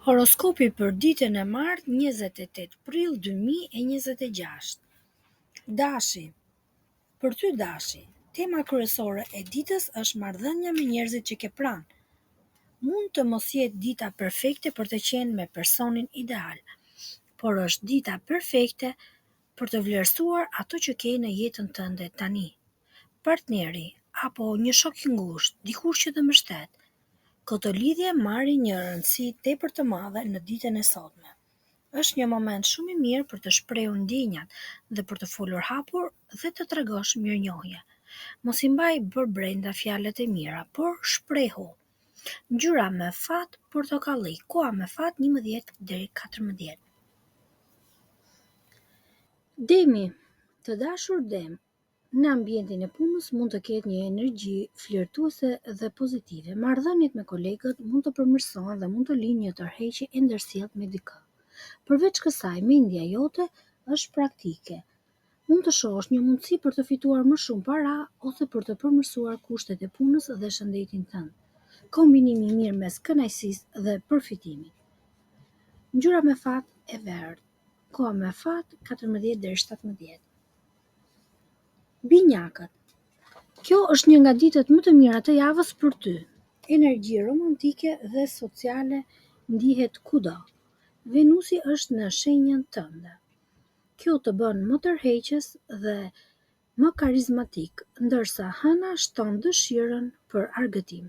Horoskopi për ditën e martë 28 prill 2026. Dashi. Për ty Dashi, tema kryesore e ditës është marrëdhënia me njerëzit që ke pranë. Mund të mos jetë dita perfekte për të qenë me personin ideal, por është dita perfekte për të vlerësuar ato që ke në jetën tënde tani. Partneri apo një shok i ngushtë, dikush që të mbështet, këto lidhje marrin një rëndësi tepër të madhe në ditën e sotme. Është një moment shumë i mirë për të shprehur ndjenjat dhe për të folur hapur dhe të tregosh mirënjohje. Mos i mbaj brenda fjalët e mira, por shprehu. Ngjyra me fat portokalli, koha me fat 11 deri 14. Demi, të dashur Dem, në ambientin e punës mund të ketë një energji flirtuese dhe pozitive. Marrëdhëniet me kolegët mund të përmirësohen dhe mund të linë një tërheqje e ndërsjellët me dikë. Përveç kësaj, mendja jote është praktike. Mund të shohësh një mundësi për të fituar më shumë para ose për të përmirësuar kushtet e punës dhe shëndetin tënd. Kombinimi i mirë mes kënaqësisë dhe përfitimit. Ngjyra me fat e verdhë. Koha me fat 14 deri 17. Binjakët. Kjo është një nga ditët më të mira të javës për ty. Energji romantike dhe sociale ndihet kudo. Venusi është në shenjën tënde. Kjo të bën më tërheqës dhe më karizmatik, ndërsa hëna shton dëshirën për argëtim.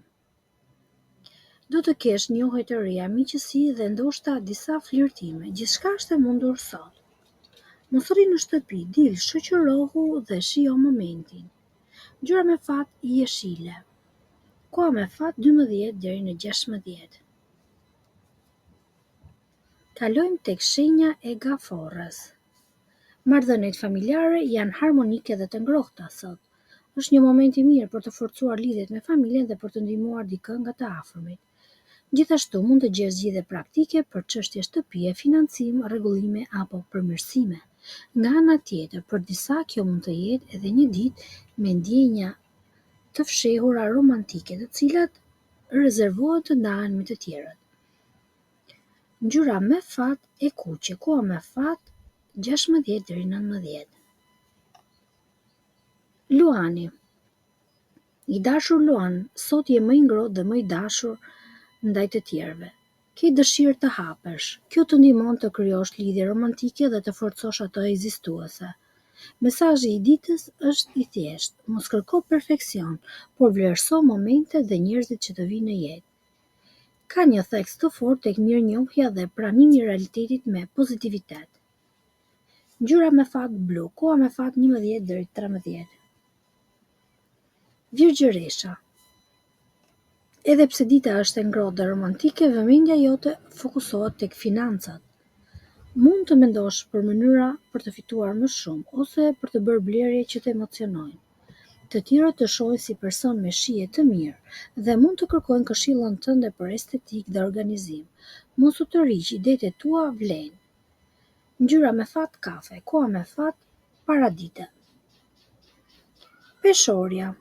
Do të kesh njohje të reja, miqësi dhe ndoshta disa flirtime. Gjithçka është e mundur sot. Mos rri në shtëpi, dil, shoqërohu dhe shijo momentin. Ngjyra me fat jeshile. Koha me fat 12 deri në 16. Kalojmë tek shenja e gaforrës. Marrëdhëniet familjare janë harmonike dhe të ngrohta sot. Është një moment i mirë për të forcuar lidhjet me familjen dhe për të ndihmuar dikë nga të afërmit. Gjithashtu mund të gjesh zgjidhje praktike për çështje shtëpie, financim, rregullime apo përmirësime. Nga ana tjetër, për disa kjo mund të jetë edhe një ditë me ndjenja të fshehura romantike, të cilat rezervohen të ndahen me të tjerët. Ngjyra me fat e kuqe, koha me fat 16 deri 19. Luani. I dashur Luan, sot je më i ngrohtë dhe më i dashur ndaj të tjerëve. Ke dëshirë të hapesh. Kjo të ndihmon të krijosh lidhje romantike dhe të forcosh ato ekzistuese. Mesazhi i ditës është i thjeshtë. Mos kërko perfeksion, por vlerëso momentet dhe njerëzit që të vinë në jetë. Ka një theks të fortë tek mirënjohja dhe pranimi i realitetit me pozitivitet. Ngjyra me fat blu, koha me fat 11 deri 13. Virgjëresha. Edhe pse dita është e ngrohtë dhe romantike, vëmendja jote fokusohet tek financat. Mund të mendosh për mënyra për të fituar më shumë ose për të bërë blerje që të emocionojnë. Të tjerët të shohin si person me shije të mirë dhe mund të kërkojnë këshillën tënde për estetik dhe organizim. Mos u tërhiq, idetë tua vlen. Ngjyra me fat kafe, koha me fat paradite. Peshorja.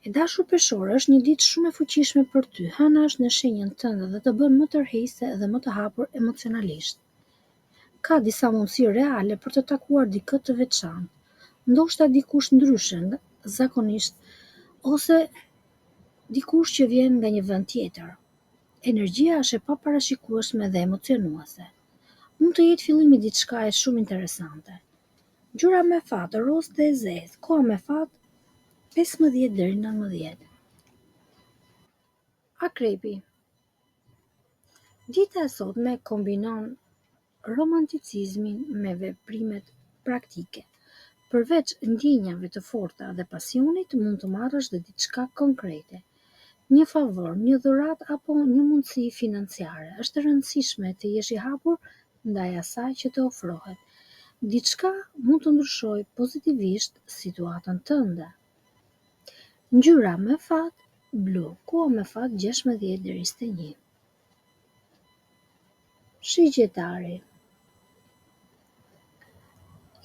E dashur peshore, është një ditë shumë e fuqishme për ty. Hëna është në shenjën tënde dhe të bën më tërheqëse dhe më të hapur emocionalisht. Ka disa mundësi reale për të takuar dikë të veçantë, ndoshta dikush ndryshe zakonisht ose dikush që vjen nga një vend tjetër. Energjia është e paparashikueshme dhe emocionuese. Mund të jetë fillimi i diçka e shumë interesante. Ngjyra me fat rozë dhe e zezë, koha me fat 15 deri 19. Akrepi. Dita e sotme kombinon romanticizmin me veprimet praktike. Përveç ndjenjave të forta dhe pasionit, mund të marrësh dhe diçka konkrete. Një favor, një dhuratë apo një mundësi financiare. Është e rëndësishme të jesh i hapur ndaj asaj që të ofrohet. Diçka mund të ndryshojë pozitivisht situatën tënde. Ngjyra me fat blu, koha me fat 16 deri 21. Shigjetari.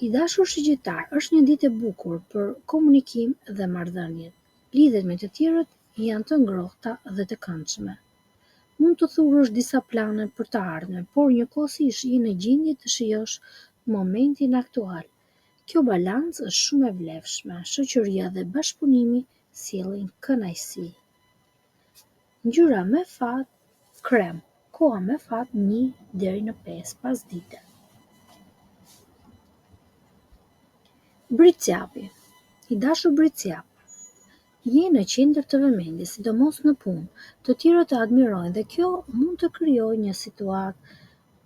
I dashur shigjetar, është një ditë e bukur për komunikim dhe marrëdhënie. Lidhjet me të tjerët janë të ngrohta dhe të këndshme. Mund të thurësh disa plane për të ardhmen, por njëkohësisht je në gjendje të shijosh momentin aktual. Kjo balancë është shumë e vlefshme. Shoqëria dhe bashkëpunimi sjellin kënaqësi. Ngjyra me fat krem, koha me fat 1 deri në 5 pasdite. Bricjapi. I dashur bricjap, je në qendër të vëmendjes, sidomos në punë. Të tjerët të admirojnë dhe kjo mund të krijojë një situatë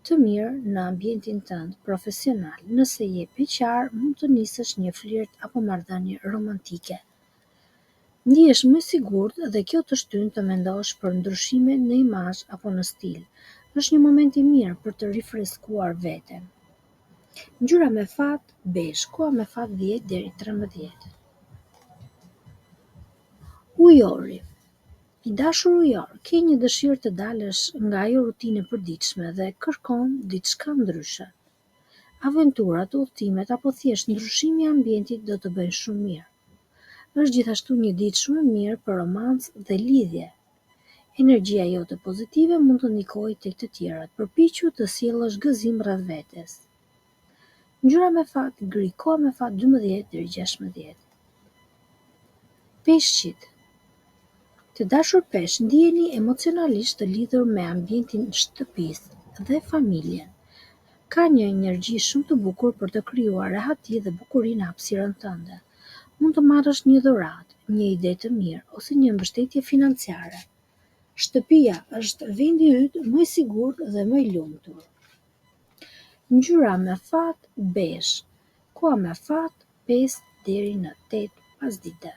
të mirë në ambientin tënd profesional. Nëse je beqar, mund të nisësh një flirt apo marrëdhënie romantike. Ndihesh më sigurt dhe kjo të shtyn të mendosh për ndryshime në imazh apo në stil. Është një moment i mirë për të rifreskuar veten. Ngjyra me fat bezh, koha me fat 10 deri 13. Ujori. I dashur ujor, ke një dëshirë të dalësh nga ajo rutinë e përditshme dhe kërkon diçka ndryshe. Aventurat, udhëtimet apo thjesht ndryshimi i ambientit do të bëjnë shumë mirë. Është gjithashtu një ditë shumë e mirë për romancë dhe lidhje. Energjia jote pozitive mund të ndikojë tek të tjerat. Përpiqu të sjellësh gëzim rreth vetes. Ngjyra me fat gri, koha me fat 12 deri 16. Peshqit. Të dashur peshq, ndiheni emocionalisht të lidhur me ambientin shtëpisë dhe familjen. Ka një energji shumë të bukur për të krijuar rehati dhe bukuri në hapësirën tënde. Mund të marrësh një dhuratë, një ide të mirë ose një mbështetje financiare. Shtëpia është vendi yt më i sigurt dhe më i lumtur. Ngjyra me fat bezh, koha me fat 5 deri në 8 pasdite.